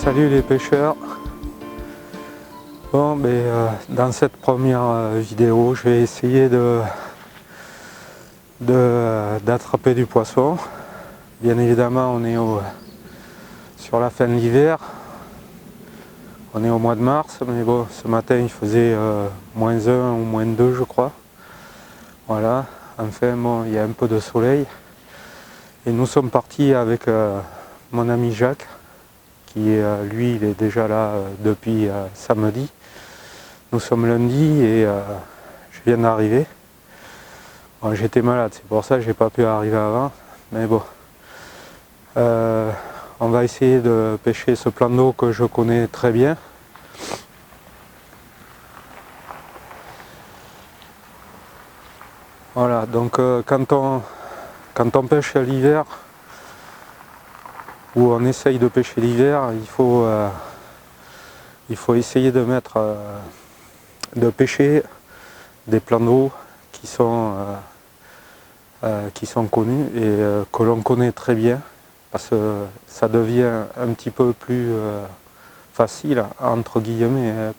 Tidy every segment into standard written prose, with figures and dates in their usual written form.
Salut les pêcheurs. Bon, dans cette première vidéo, je vais essayer d'attraper du poisson. Bien évidemment, on est sur la fin de l'hiver. On est au mois de mars, mais bon, ce matin il faisait -1 ou -2, je crois. Voilà, enfin bon, il y a un peu de soleil. Et nous sommes partis avec mon ami Jacques, qui lui, il est déjà là depuis samedi. Nous sommes lundi et je viens d'arriver. Bon, j'étais malade, c'est pour ça que j'ai pas pu arriver avant. Mais bon, on va essayer de pêcher ce plan d'eau que je connais très bien. Voilà, donc quand on pêche à l'hiver, ou on essaye de pêcher l'hiver, il faut essayer de pêcher des plans d'eau qui sont connus et que l'on connaît très bien, parce que ça devient un petit peu plus facile, entre guillemets, hein.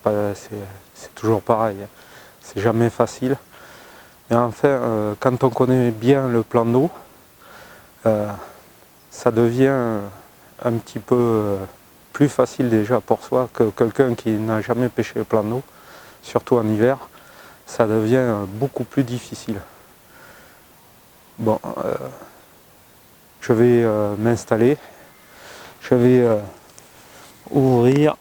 C'est toujours pareil, hein. C'est jamais facile. Mais enfin, quand on connaît bien le plan d'eau, ça devient un petit peu plus facile déjà pour soi que quelqu'un qui n'a jamais pêché le plan d'eau, surtout en hiver. Ça devient beaucoup plus difficile. Bon, je vais m'installer, je vais ouvrir.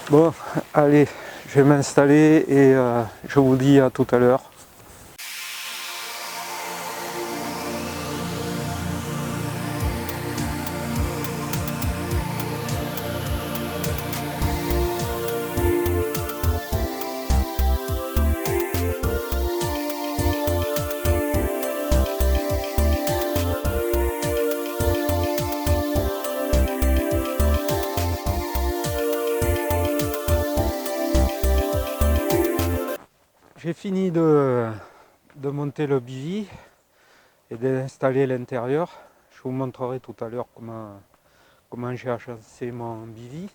Bon, allez, je vais m'installer et je vous dis à tout à l'heure. J'ai fini de monter le bivy et d'installer l'intérieur. Je vous montrerai tout à l'heure comment j'ai agencé mon bivy.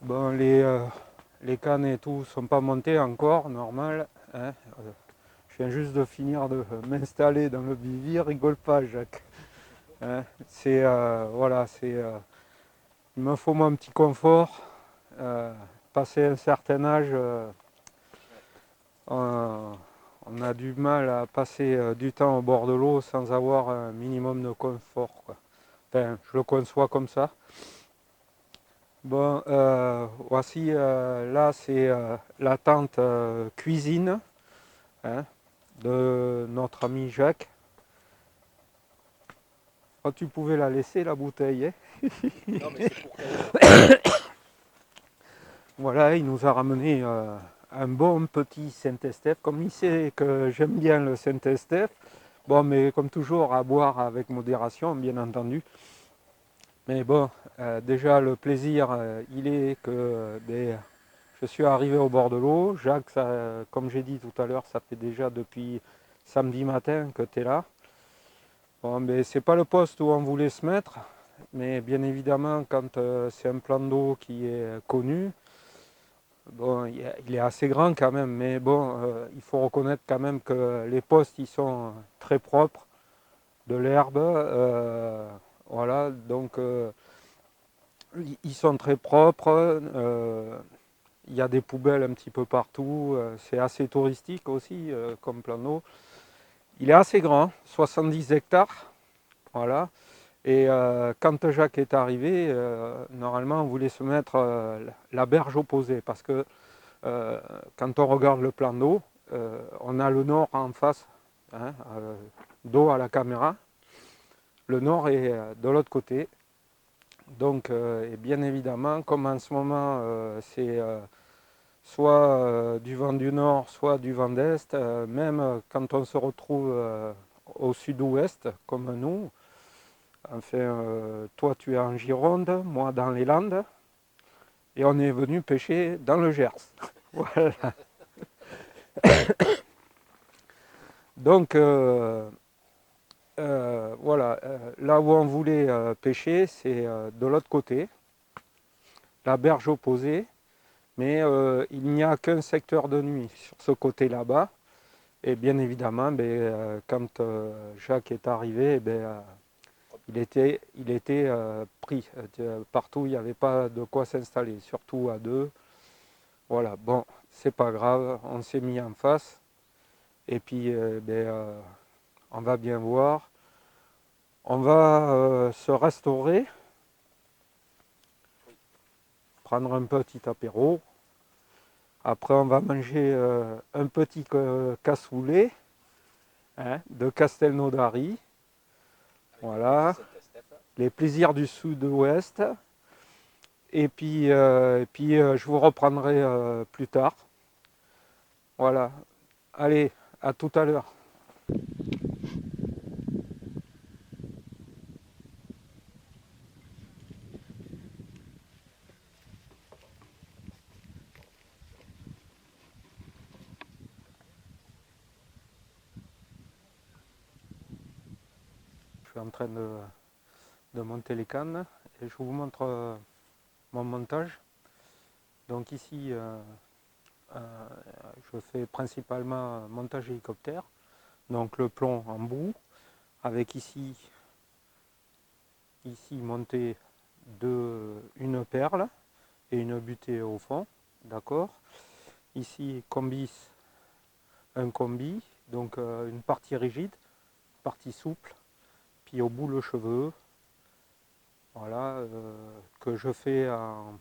Bon, les cannes et tout sont pas montées encore, normal, hein. Je viens juste de finir de m'installer dans le bivy, rigole pas Jacques. Hein, voilà, il me faut mon petit confort. Passé un certain âge, on a du mal à passer du temps au bord de l'eau sans avoir un minimum de confort, quoi. Enfin, je le conçois comme ça. Bon, voici, là c'est la tente cuisine, hein, de notre ami Jacques. Oh, tu pouvais la laisser, la bouteille, hein. Non, mais c'est pour Voilà, il nous a ramené un bon petit Saint-Estèphe, comme il sait que j'aime bien le Saint-Estèphe. Bon, mais comme toujours, à boire avec modération, bien entendu. Mais bon, déjà le plaisir, il est que je suis arrivé au bord de l'eau. Jacques, comme j'ai dit tout à l'heure, ça fait déjà depuis samedi matin que tu es là. Bon, mais c'est pas le poste où on voulait se mettre, mais bien évidemment, quand c'est un plan d'eau qui est connu, bon, il est assez grand quand même, mais bon, il faut reconnaître quand même que les postes, ils sont très propres, de l'herbe, voilà, donc ils sont très propres. Il y a des poubelles un petit peu partout, c'est assez touristique aussi comme plan d'eau. Il est assez grand, 70 hectares, voilà. Et quand Jacques est arrivé, normalement on voulait se mettre la berge opposée, parce que quand on regarde le plan d'eau, on a le nord en face, hein, dos à la caméra. Le nord est de l'autre côté. Donc, et bien évidemment, comme en ce moment c'est soit du vent du nord, soit du vent d'est, même quand on se retrouve au sud-ouest, comme nous, enfin, toi tu es en Gironde, moi dans les Landes, et on est venu pêcher dans le Gers. Voilà. Donc voilà, là où on voulait pêcher, c'est de l'autre côté, la berge opposée, mais il n'y a qu'un secteur de nuit sur ce côté là-bas. Et bien évidemment, quand Jacques est arrivé, il était pris. Partout, il n'y avait pas de quoi s'installer, surtout à deux. Voilà, bon, c'est pas grave, on s'est mis en face. Et puis, on va bien voir. On va se restaurer, prendre un petit apéro. Après, on va manger un petit cassoulet, hein, de Castelnaudary. Voilà, les plaisirs du sud-ouest. Et puis, je vous reprendrai plus tard. Voilà, allez, à tout à l'heure. Je suis en train de monter les cannes et je vous montre mon montage. Donc ici, je fais principalement montage hélicoptère. Donc le plomb en bout, avec ici monté une perle et une butée au fond, d'accord. Ici un combi, donc une partie rigide, partie souple, puis au bout le cheveu, voilà, que je fais en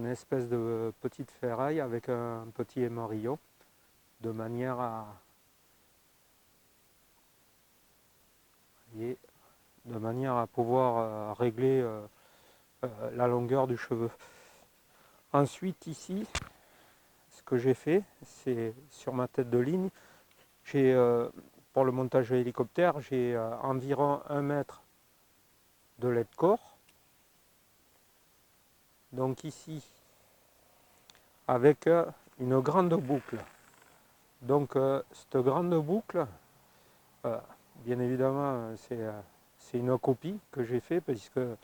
espèce de petite ferraille avec un petit émerillon, de manière à pouvoir régler la longueur du cheveu. Ensuite ici, ce que j'ai fait, c'est sur ma tête de ligne, j'ai pour le montage de l'hélicoptère, j'ai environ 1 mètre de lait de corps. Donc ici, avec une grande boucle. Donc cette grande boucle, bien évidemment, c'est une copie que j'ai fait parce que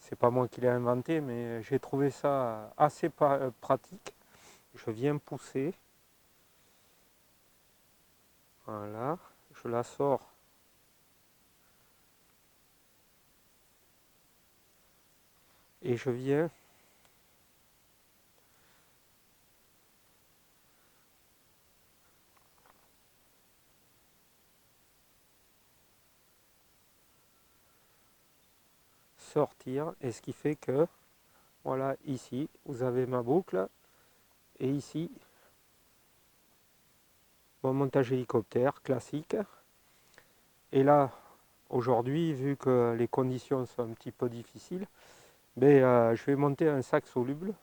c'est pas moi qui l'ai inventé, mais j'ai trouvé ça assez pratique. Je viens pousser, voilà, je la sors et je viens sortir, et ce qui fait que, voilà, ici, vous avez ma boucle, et ici, mon montage hélicoptère classique. Et là, aujourd'hui, vu que les conditions sont un petit peu difficiles, je vais monter un sac soluble.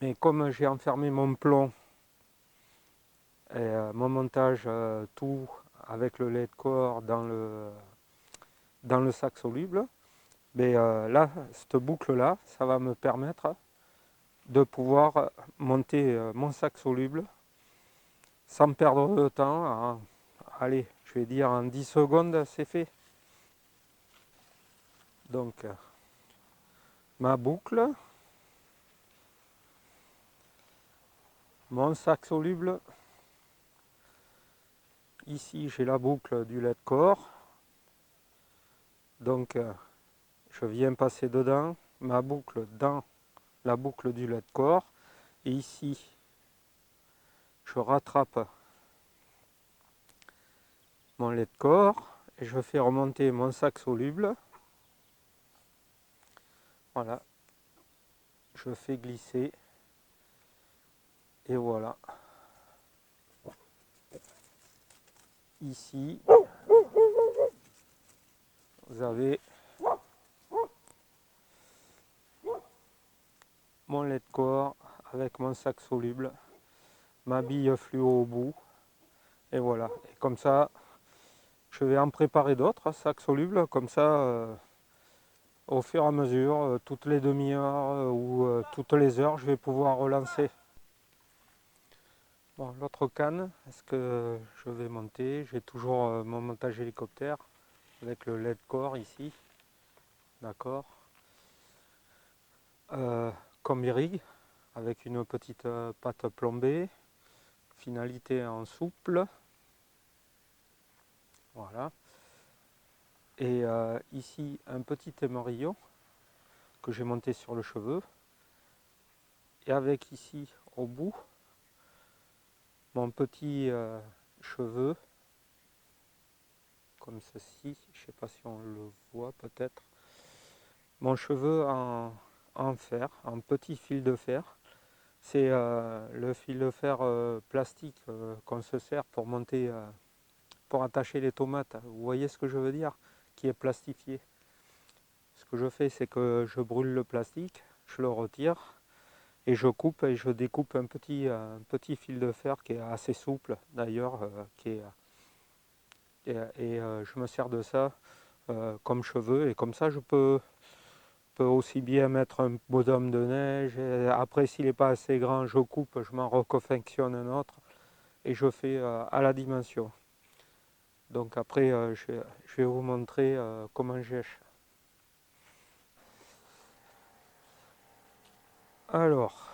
Mais comme j'ai enfermé mon plomb et mon montage, tout avec le lait de corps dans le sac soluble, là, cette boucle-là, ça va me permettre de pouvoir monter mon sac soluble sans perdre de temps. Allez, je vais dire en 10 secondes, c'est fait. Donc, ma boucle, mon sac soluble. Ici, j'ai la boucle du lait de corps. Donc, je viens passer dedans, ma boucle dans la boucle du lait de corps. Et ici, je rattrape mon lait de corps et je fais remonter mon sac soluble. Voilà, je fais glisser et voilà. Ici, vous avez mon lait de corps avec mon sac soluble, ma bille fluo au bout, et voilà. Et comme ça, je vais en préparer d'autres sacs solubles, comme ça, au fur et à mesure, toutes les demi-heures ou toutes les heures, je vais pouvoir relancer. Bon, l'autre canne, est-ce que je vais monter? J'ai toujours mon montage hélicoptère avec le LED core ici, d'accord. Combi rig avec une petite patte plombée, finalité en souple, voilà. Et ici un petit émerillon que j'ai monté sur le cheveu, et avec ici au bout mon petit cheveu comme ceci, je ne sais pas si on le voit peut-être, mon cheveu en fer, en petit fil de fer. C'est le fil de fer plastique qu'on se sert pour monter, pour attacher les tomates. Vous voyez ce que je veux dire? Qui est plastifié. Ce que je fais, c'est que je brûle le plastique, je le retire et je coupe et je découpe un petit fil de fer qui est assez souple d'ailleurs, je me sers de ça comme cheveux, et comme ça je peux aussi bien mettre un bonhomme de neige, et après s'il n'est pas assez grand je coupe, je m'en reconfectionne un autre et je fais à la dimension. Donc après je vais vous montrer comment j'èche. Alors,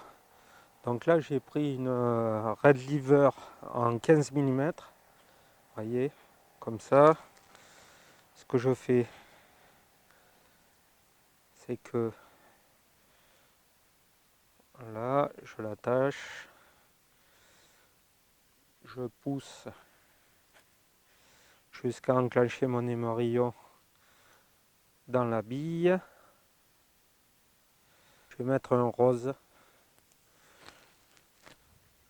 donc là j'ai pris une Red Lever en 15 mm, voyez, comme ça. Ce que je fais, c'est que là je l'attache, je pousse jusqu'à enclencher mon émerillon dans la bille. Je vais mettre un rose.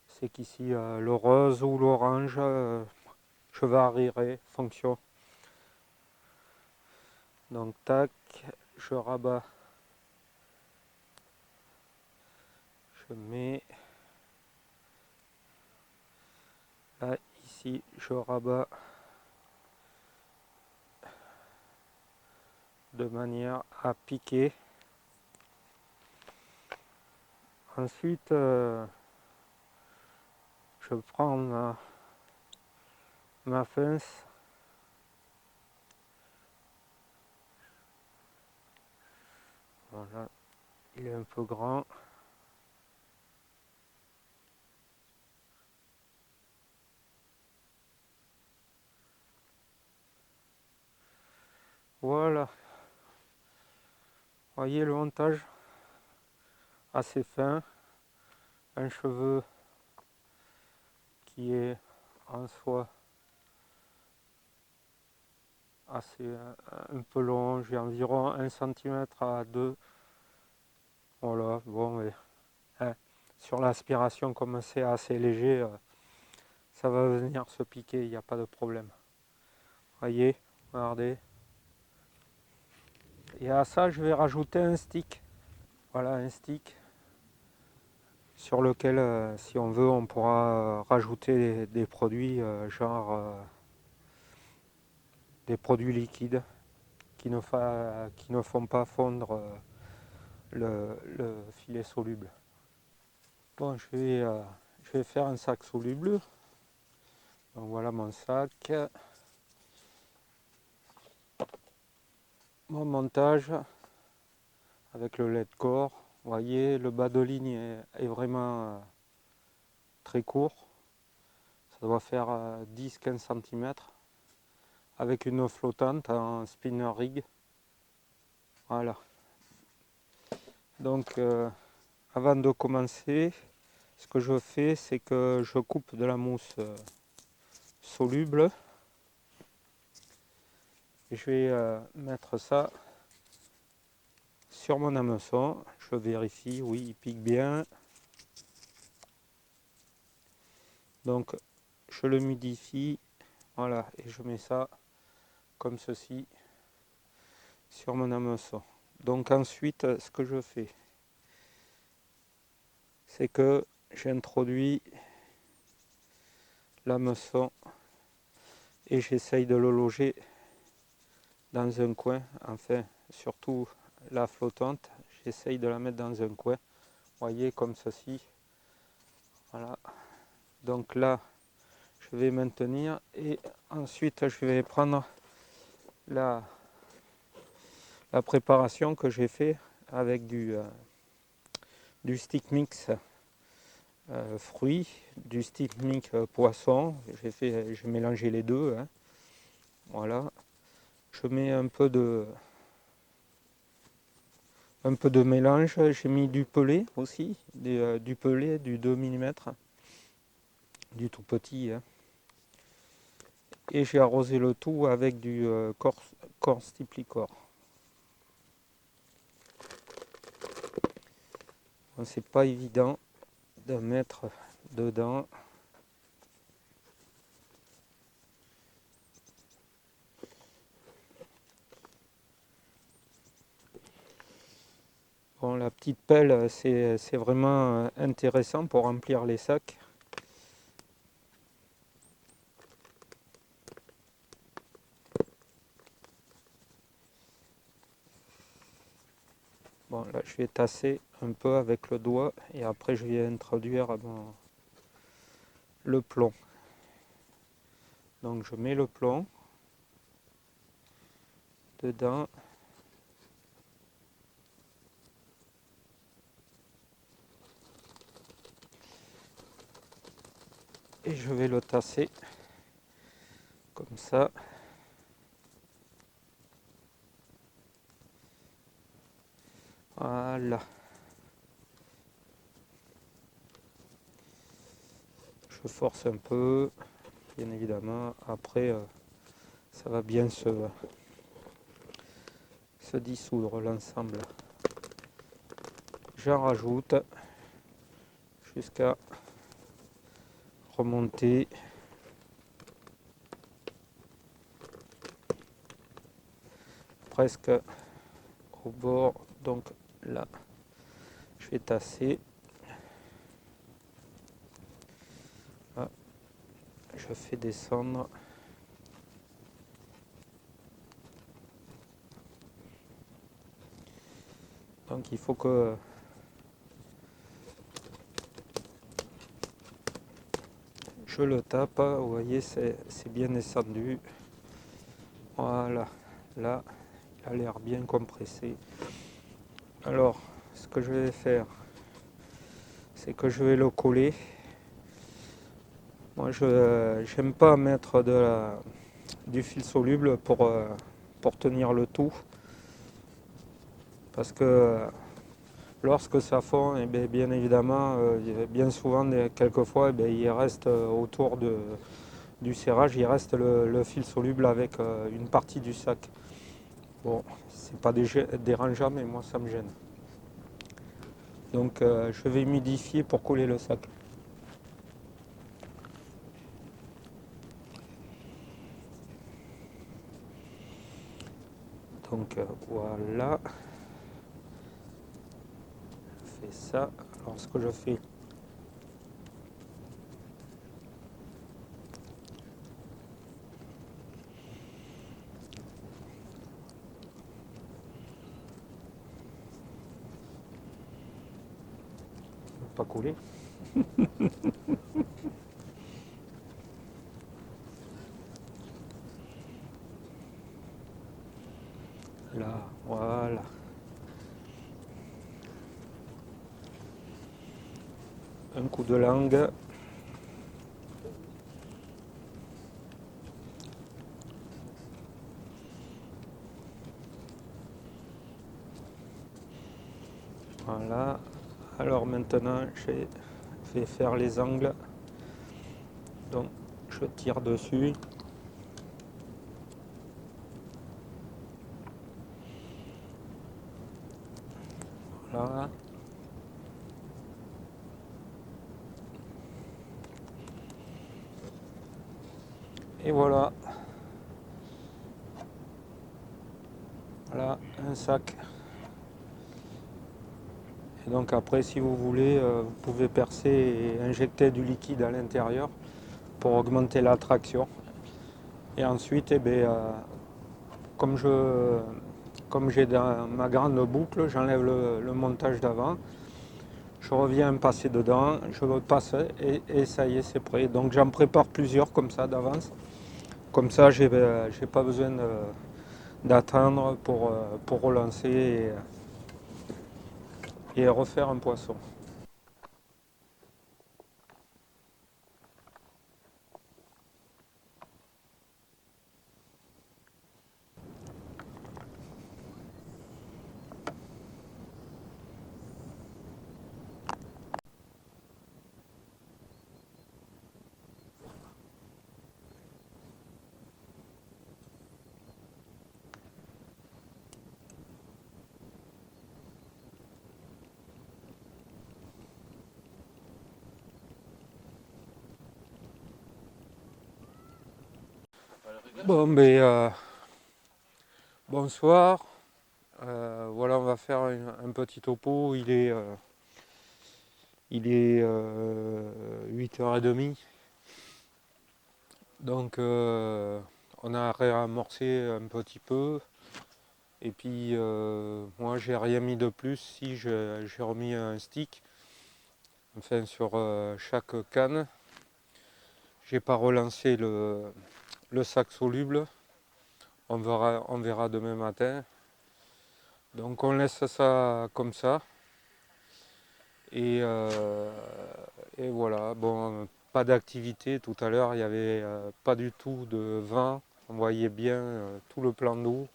C'est qu'ici le rose ou l'orange, je varierai fonction. Donc tac, je rabats, je mets là, ici je rabats de manière à piquer. Ensuite je prends ma pince, voilà, il est un peu grand. Voilà, voyez le montage assez fin, un cheveu qui est en soi assez un peu long, j'ai environ 1 cm à 2. Voilà, bon, mais, hein, sur l'aspiration, comme c'est assez léger, ça va venir se piquer, il n'y a pas de problème. Voyez, regardez. Et à ça, je vais rajouter un stick. Voilà, un stick sur lequel, si on veut, on pourra rajouter des produits, genre des produits liquides qui ne font pas fondre le filet soluble. Bon, je vais faire un sac soluble. Donc voilà mon sac. Mon montage avec le LED core. Vous voyez, le bas de ligne est vraiment très court. Ça doit faire 10-15 cm avec une flottante en spinner rig. Voilà. Donc avant de commencer, ce que je fais, c'est que je coupe de la mousse soluble. Et je vais mettre ça sur mon hameçon. Je vérifie, oui, il pique bien. Donc je le humidifie, voilà, et je mets ça comme ceci sur mon hameçon. Donc ensuite, ce que je fais, c'est que j'introduis l'hameçon et j'essaye de le loger dans un coin, enfin surtout la flottante, j'essaye de la mettre dans un coin, voyez, comme ceci, voilà. Donc là, je vais maintenir et ensuite je vais prendre la, la préparation que j'ai fait avec du stick mix fruits, du stick mix poisson. J'ai mélangé les deux, hein. Voilà. Je mets un peu de mélange. J'ai mis du pelé aussi, du pelé du 2 mm, du tout petit, hein. Et j'ai arrosé le tout avec du corps Stipplicor. Bon, c'est pas évident de mettre dedans. Bon, la petite pelle, c'est vraiment intéressant pour remplir les sacs. Bon, là, je vais tasser un peu avec le doigt et après, je vais introduire le plomb. Donc, je mets le plomb dedans. Et je vais le tasser comme ça. Voilà. Je force un peu, bien évidemment. Après, ça va bien se dissoudre l'ensemble. J'en rajoute jusqu'à remonter presque au bord. Donc là, je vais tasser. Là, je fais descendre. Donc il faut que je le tape. Vous voyez, c'est bien descendu. Voilà, là, il a l'air bien compressé. Alors, ce que je vais faire, c'est que je vais le coller. Moi, je n'aime pas mettre du fil soluble pour tenir le tout. Parce que lorsque ça fond, et bien évidemment, bien souvent, quelquefois, il reste autour du serrage, il reste le fil soluble avec une partie du sac. Bon, c'est pas dérangeant, mais moi ça me gêne. Donc je vais humidifier pour coller le sac. Donc voilà, je fais ça. Alors ce que je fais, pas coller. Là, voilà. Un coup de langue. Voilà. Alors maintenant, je vais faire les angles. Donc, je tire dessus. Voilà. Et voilà. Voilà, un sac. Et donc après, si vous voulez, vous pouvez percer et injecter du liquide à l'intérieur pour augmenter la traction. Et ensuite, comme j'ai dans ma grande boucle, j'enlève le montage d'avant. Je reviens passer dedans, je me passe et ça y est, c'est prêt. Donc j'en prépare plusieurs comme ça d'avance. Comme ça, j'ai pas besoin d'attendre pour relancer et refaire un poisson. Bon, bonsoir. Voilà, on va faire un petit topo. Il est 8h30. Donc, on a réamorcé un petit peu. Et puis, moi, j'ai rien mis de plus. Si, j'ai remis un stick. Enfin, sur chaque canne. J'ai pas relancé le sac soluble. On verra demain matin. Donc, on laisse ça comme ça. Et, euh, et voilà, bon, pas d'activité. Tout à l'heure, il n'y avait pas du tout de vent. On voyait bien tout le plan d'eau.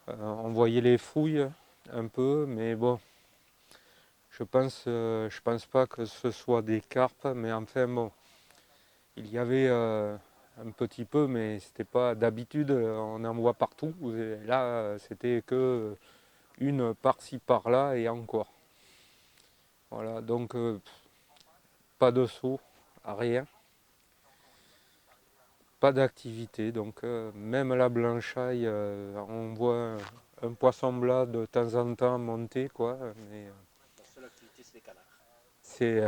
On voyait les fouilles un peu, mais bon, je pense pas que ce soit des carpes, mais enfin bon, il y avait un petit peu, mais c'était pas d'habitude, on en voit partout. Et là, c'était que une par-ci par-là et encore. Voilà, donc pas de saut, rien. Pas d'activité, donc même la blanchaille, on voit un poisson blanc de temps en temps monter, quoi. Mais La seule activité, c'est les canards. c'est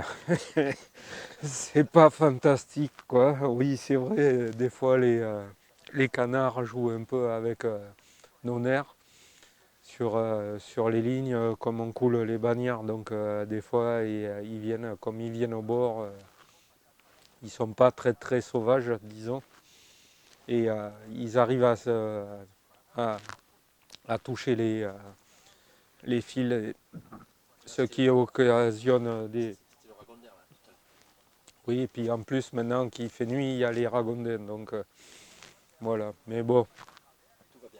c'est pas fantastique, quoi. Oui, c'est vrai, des fois les canards jouent un peu avec nos nerfs sur les lignes, comme on coule les bannières. Donc des fois, ils viennent, comme ils viennent au bord, ils sont pas très très sauvages, disons. Et ils arrivent à, à toucher les fils, Là, ce qui occasionne des... c'était le ragondin, là, tout à l'heure. Oui, et puis en plus, maintenant qu'il fait nuit, il y a les ragondins, donc voilà. Mais bon, Tout va bien.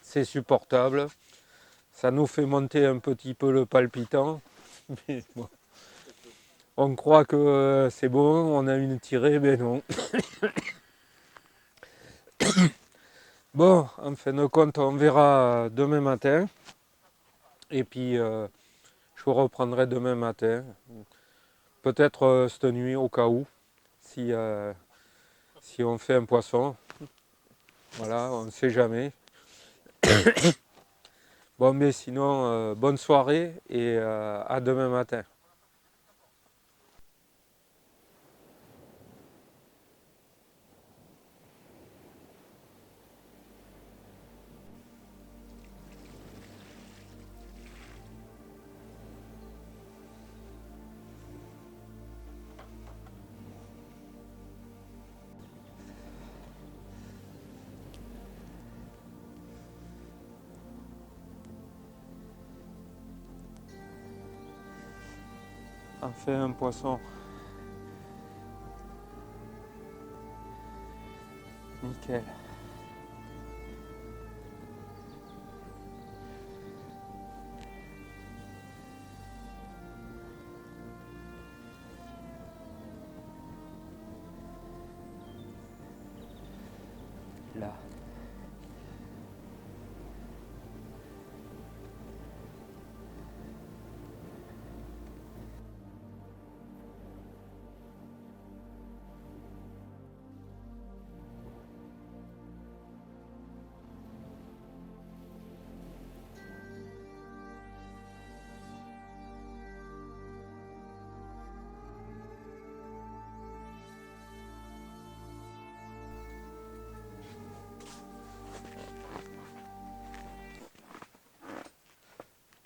c'est supportable. Ça nous fait monter un petit peu le palpitant, mais bon. Un peu. On croit que c'est bon, on a une tirée, mais non. Bon, en fin de compte, on verra demain matin. Et puis, je vous reprendrai demain matin. Peut-être cette nuit, au cas où, si on fait un poisson. Voilà, on ne sait jamais. Bon, mais sinon, bonne soirée et à demain matin. On fait un poisson. Nickel. Là.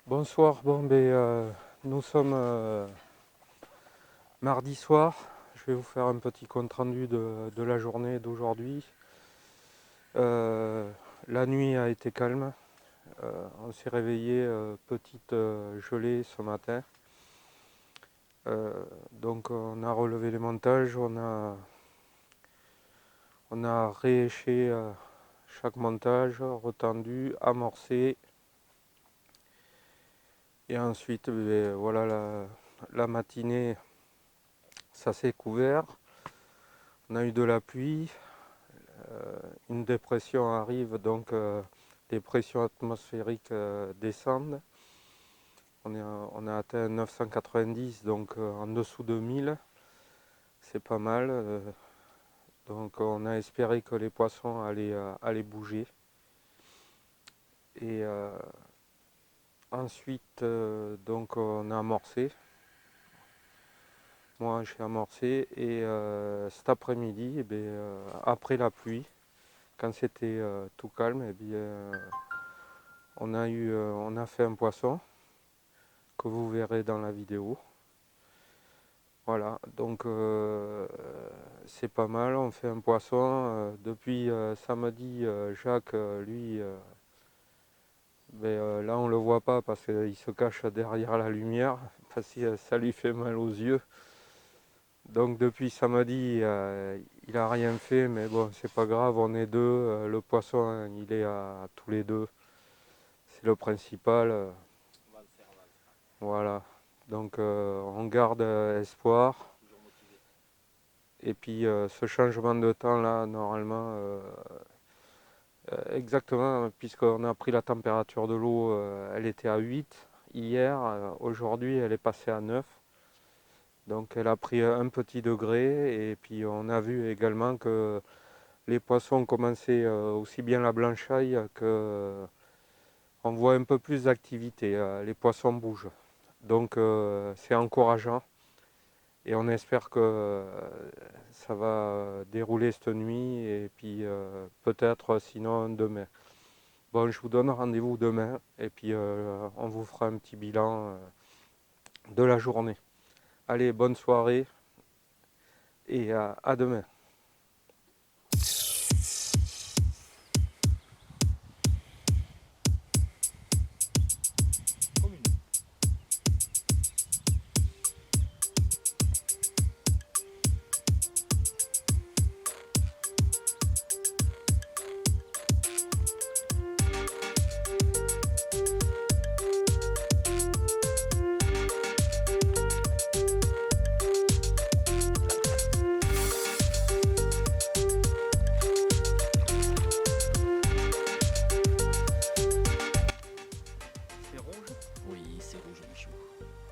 Bonsoir, bon, nous sommes mardi soir. Je vais vous faire un petit compte rendu de la journée d'aujourd'hui. La nuit a été calme. On s'est réveillé, petite gelée ce matin. Donc on a relevé les montages, on a rééché chaque montage, retendu, amorcé. Et ensuite, voilà, la matinée, ça s'est couvert. On a eu de la pluie. Une dépression arrive, donc les pressions atmosphériques descendent. On a atteint 990, donc en dessous de 1000. C'est pas mal. Donc on a espéré que les poissons allaient bouger. Et ensuite, donc on a amorcé. Moi j'ai amorcé et cet après-midi, après la pluie, quand c'était tout calme, on a fait un poisson que vous verrez dans la vidéo. Voilà, donc c'est pas mal, on fait un poisson. Depuis samedi, Jacques, lui, là on le voit pas parce qu'il se cache derrière la lumière, parce que ça lui fait mal aux yeux. Donc depuis samedi, il a rien fait, mais bon, c'est pas grave, on est deux. Le poisson, il est à tous les deux. C'est le principal. On va le faire. Voilà. Donc on garde espoir. Toujours motivé. Et puis ce changement de temps là, normalement, exactement, puisqu'on a pris la température de l'eau, elle était à 8 hier. Aujourd'hui, elle est passée à 9. Donc elle a pris un petit degré. Et puis on a vu également que les poissons commençaient aussi bien la blanchaille que on voit un peu plus d'activité. Les poissons bougent. Donc c'est encourageant. Et on espère que ça va dérouler cette nuit et puis peut-être sinon demain. Bon, je vous donne rendez-vous demain et puis on vous fera un petit bilan de la journée. Allez, bonne soirée et à demain. Oui, c'est rouge, Michou.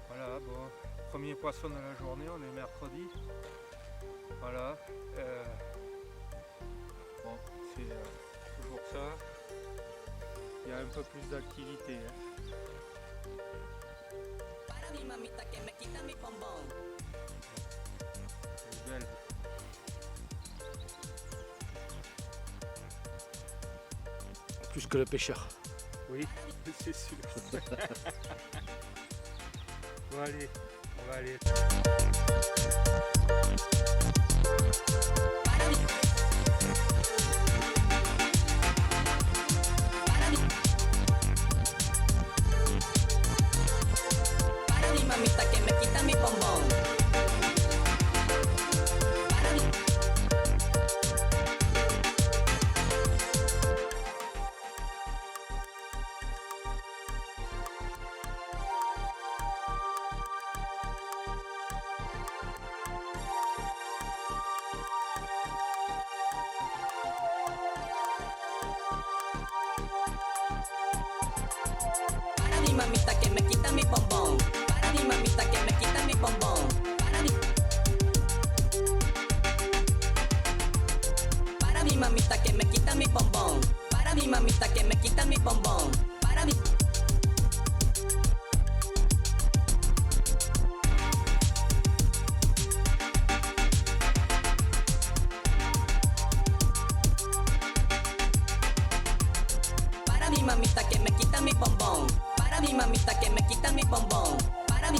Voilà, bon, premier poisson de la journée, on est mercredi. Voilà. Bon, c'est toujours ça. Il y a un peu plus d'activité. C'est belle. Plus que le pêcheur. Oui, c'est sûr. Bon allez, on va aller. Mamita que me quita mi bombón. Para mi mamita que me quita mi bombón. Para mi mamita que me quita mi bombón. Para mi mamita que me quita mi bombón. Para mi mamita que me quita mi bombón. Para mi Para mi mamita que me quita mi bombón. Para mi mamita que me quita mi bombón. Para mi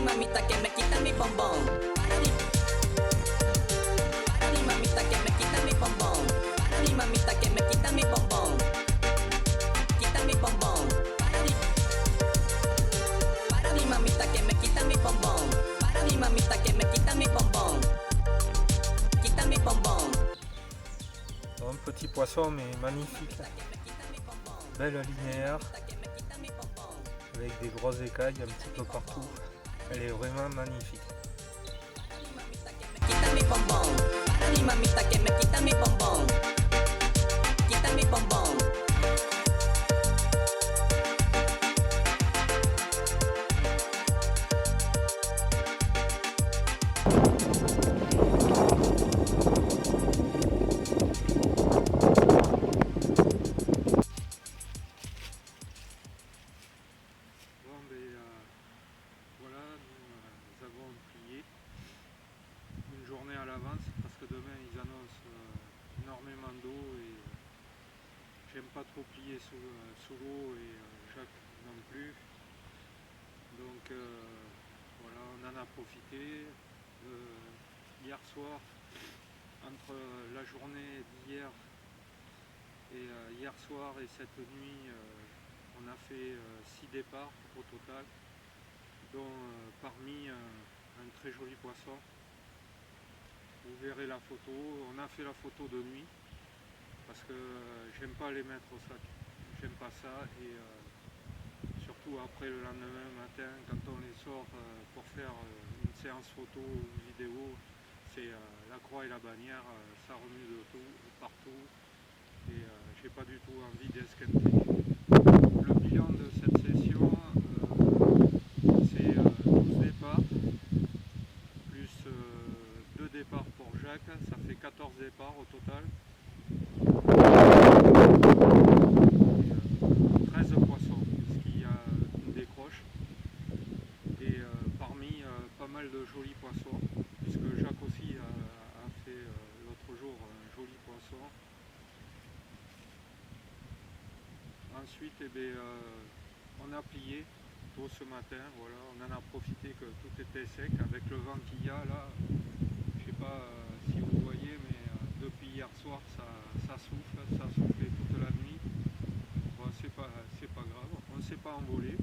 mamita que me quita mi bombón. Para mi mamita que me quita mi bombón. Para mi mamita que me quita mi bombón. Quita mi bombón. Para mi mamita que me quita mi bombón. Para mi mamita que me quita mi bombón. Quita mi bombón. Un petit poisson mais magnifique, belle linéaire, avec des grosses écailles un petit peu partout. Elle est vraiment magnifique. Quita mi bombón. Para mi mamita que me quita mi bombón. Quita mi bombón. Bon ben voilà, nous avons plié une journée à l'avance parce que demain ils annoncent énormément d'eau et j'aime pas trop plier sous l'eau et Jacques non plus. Donc voilà, on en a profité. Hier soir, entre la journée d'hier et hier soir et cette nuit, on a fait 6 départs au total, dont parmi un très joli poisson. Vous verrez la photo. On a fait la photo de nuit parce que j'aime pas les mettre au sac. J'aime pas ça et surtout après le lendemain matin quand on les sort pour faire une séance photo ou vidéo, c'est la croix et la bannière, ça remue de tout, partout et j'ai pas du tout envie d'esquinter. Le bilan de cette session, c'est 12 départs, plus 2 départs pour Jacques, ça fait 14 départs au total. Et, 13 poissons, ce qui a une décroche. Et parmi pas mal de jolis poissons, puisque Jacques aussi a fait l'autre jour un joli poisson. Ensuite, eh bien, on a plié tôt ce matin, voilà, on en a profité que tout était sec avec le vent qu'il y a là. Je sais pas si vous voyez, mais depuis hier soir ça souffle, ça a soufflé toute la nuit. Bon, c'est pas grave, on ne s'est pas envolé.